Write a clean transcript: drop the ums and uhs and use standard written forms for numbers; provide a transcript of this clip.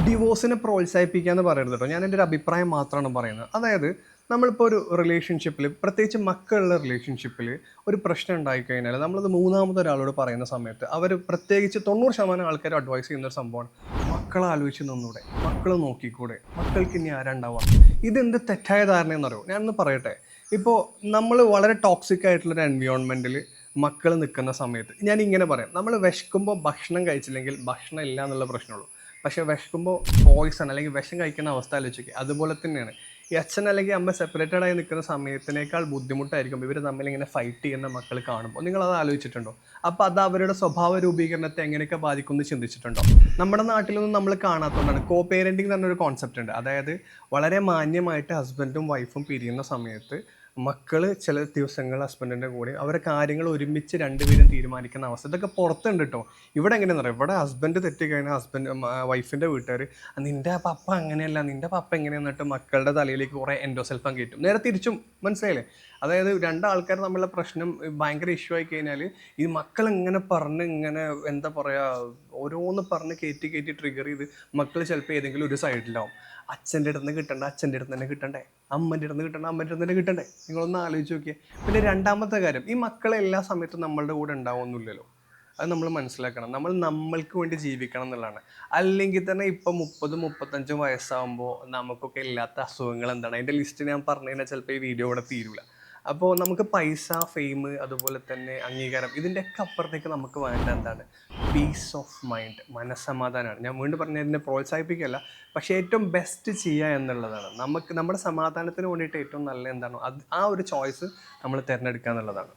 ഡിവോഴ്സിനെ പ്രോത്സാഹിപ്പിക്കുക എന്ന് പറയുന്നത് കേട്ടോ. ഞാൻ എൻ്റെ ഒരു അഭിപ്രായം മാത്രമാണ് പറയുന്നത്. അതായത് നമ്മളിപ്പോൾ ഒരു റിലേഷൻഷിപ്പിൽ, പ്രത്യേകിച്ച് മക്കളുള്ള റിലേഷൻഷിപ്പിൽ ഒരു പ്രശ്നം ഉണ്ടായിക്കഴിഞ്ഞാൽ നമ്മളത് മൂന്നാമതൊരാളോട് പറയുന്ന സമയത്ത് അവർ പ്രത്യേകിച്ച് 90% ആൾക്കാർ അഡ്വൈസ് ചെയ്യുന്ന ഒരു സംഭവമാണ്, മക്കളെ ആലോചിച്ച് നിന്നൂടെ, മക്കളെ നോക്കിക്കൂടെ, മക്കൾക്ക് ഇനി ആരാണ്ടാവുക. ഇതെന്ത് തെറ്റായ ധാരണയെന്ന് അറിയോ? ഞാനൊന്ന് പറയട്ടെ. ഇപ്പോൾ നമ്മൾ വളരെ ടോക്സിക് ആയിട്ടുള്ളൊരു എൻവിയോൺമെൻറ്റിൽ മക്കൾ നിൽക്കുന്ന സമയത്ത് ഞാൻ ഇങ്ങനെ പറയാം, നമ്മൾ വിശക്കുമ്പോൾ ഭക്ഷണം കഴിച്ചില്ലെങ്കിൽ ഭക്ഷണം ഇല്ല എന്നുള്ള പ്രശ്നമുള്ളൂ. പക്ഷേ വിശക്കുമ്പോൾ പോയ്സൺ അല്ലെങ്കിൽ വിഷം കഴിക്കുന്ന അവസ്ഥ ആലോചിക്കുക. അതുപോലെ തന്നെയാണ് ഈ അച്ഛൻ അല്ലെങ്കിൽ അമ്മ സെപ്പറേറ്റഡ് ആയി നിൽക്കുന്ന സമയത്തിനേക്കാൾ ബുദ്ധിമുട്ടായിരിക്കും ഇവർ തമ്മിൽ ഇങ്ങനെ ഫൈറ്റ് ചെയ്യുന്ന മക്കൾ കാണുമ്പോൾ. നിങ്ങളത് ആലോചിച്ചിട്ടുണ്ടോ? അപ്പോൾ അത് അവരുടെ സ്വഭാവ രൂപീകരണത്തെ എങ്ങനെയൊക്കെ ബാധിക്കുമെന്ന് ചിന്തിച്ചിട്ടുണ്ടോ? നമ്മുടെ നാട്ടിലൊന്നും നമ്മൾ കാണാത്തതുകൊണ്ടാണ് കോ പേരൻറ്റിങ് എന്നൊരു കോൺസെപ്റ്റ് ഉണ്ട്. അതായത് വളരെ മാന്യമായിട്ട് ഹസ്ബൻഡും വൈഫും പിരിയുന്ന സമയത്ത് മക്കൾ ചില ദിവസങ്ങൾ ഹസ്ബൻഡിൻ്റെ കൂടെ അവരെ കാര്യങ്ങൾ ഒരുമിച്ച് രണ്ടുപേരും തീരുമാനിക്കുന്ന അവസ്ഥ. ഇതൊക്കെ പുറത്തുണ്ട് കേട്ടോ. ഇവിടെ എങ്ങനെയാണെന്ന് അറിയാം, ഇവിടെ ഹസ്ബൻഡ് തെറ്റിക്കഴിഞ്ഞാൽ വൈഫിൻ്റെ വീട്ടുകാർ നിൻ്റെ പപ്പ അങ്ങനെയല്ല, നിൻ്റെ പപ്പ എങ്ങനെയാന്നിട്ട് മക്കളുടെ തലയിലേക്ക് കുറേ എൻഡോസൽഫാൻ കയറ്റും. നേരെ തിരിച്ചും, മനസ്സിലായില്ലേ? അതായത് രണ്ടാൾക്കാർ തമ്മിലുള്ള പ്രശ്നം ഭയങ്കര ഇഷ്യൂ ആയി കഴിഞ്ഞാൽ ഈ മക്കൾ ഇങ്ങനെ പറഞ്ഞ് ഇങ്ങനെ എന്താ പറയുക, ഓരോന്ന് പറഞ്ഞ് കയറ്റി കയറ്റി ട്രിഗർ ചെയ്ത് മക്കൾ ചിലപ്പോൾ ഏതെങ്കിലും ഒരു സൈഡിലാവും. അച്ഛൻ്റെ അടുത്ത് നിന്ന് കിട്ടണ്ട അച്ഛൻ്റെ അടുത്ത് തന്നെ കിട്ടണ്ടേ, അമ്മൻ്റെ അടുത്ത് കിട്ടണ്ട അമ്മൻ്റെ അടുത്ത് തന്നെ കിട്ടണ്ടേ. നിങ്ങളൊന്ന് ആലോചിച്ച് നോക്കിയേ. പിന്നെ രണ്ടാമത്തെ കാര്യം, ഈ മക്കളെ എല്ലാ സമയത്തും നമ്മളുടെ കൂടെ ഉണ്ടാവുമൊന്നുമില്ലല്ലോ. അത് നമ്മൾ മനസ്സിലാക്കണം. നമ്മൾ നമ്മൾക്ക് വേണ്ടി ജീവിക്കണം എന്നുള്ളതാണ്. അല്ലെങ്കിൽ തന്നെ ഇപ്പം 30-35 വയസ്സാകുമ്പോൾ നമുക്കൊക്കെ ഇല്ലാത്ത അസുഖങ്ങൾ എന്താണ്, അതിൻ്റെ ലിസ്റ്റ് ഞാൻ പറഞ്ഞു കഴിഞ്ഞാൽ ചിലപ്പോൾ ഈ വീഡിയോ ഇവിടെ തീരില്ല. അപ്പോൾ നമുക്ക് പൈസ, ഫെയിം, അതുപോലെ തന്നെ അംഗീകാരം, ഇതിൻ്റെയൊക്കെ അപ്പുറത്തേക്ക് നമുക്ക് വേണ്ട എന്താണ്, പീസ് ഓഫ് മൈൻഡ്, മനസ്സമാധാനമാണ്. ഞാൻ വീണ്ടും പറഞ്ഞ ഇതിനെ പ്രോത്സാഹിപ്പിക്കുകയല്ല, പക്ഷേ ഏറ്റവും ബെസ്റ്റ് ചെയ്യുക എന്നുള്ളതാണ്. നമുക്ക് നമ്മുടെ സമാധാനത്തിന് വേണ്ടിയിട്ട് ഏറ്റവും നല്ല എന്താണോ അത്, ആ ഒരു ചോയ്സ് നമ്മൾ തിരഞ്ഞെടുക്കുക എന്നുള്ളതാണ്.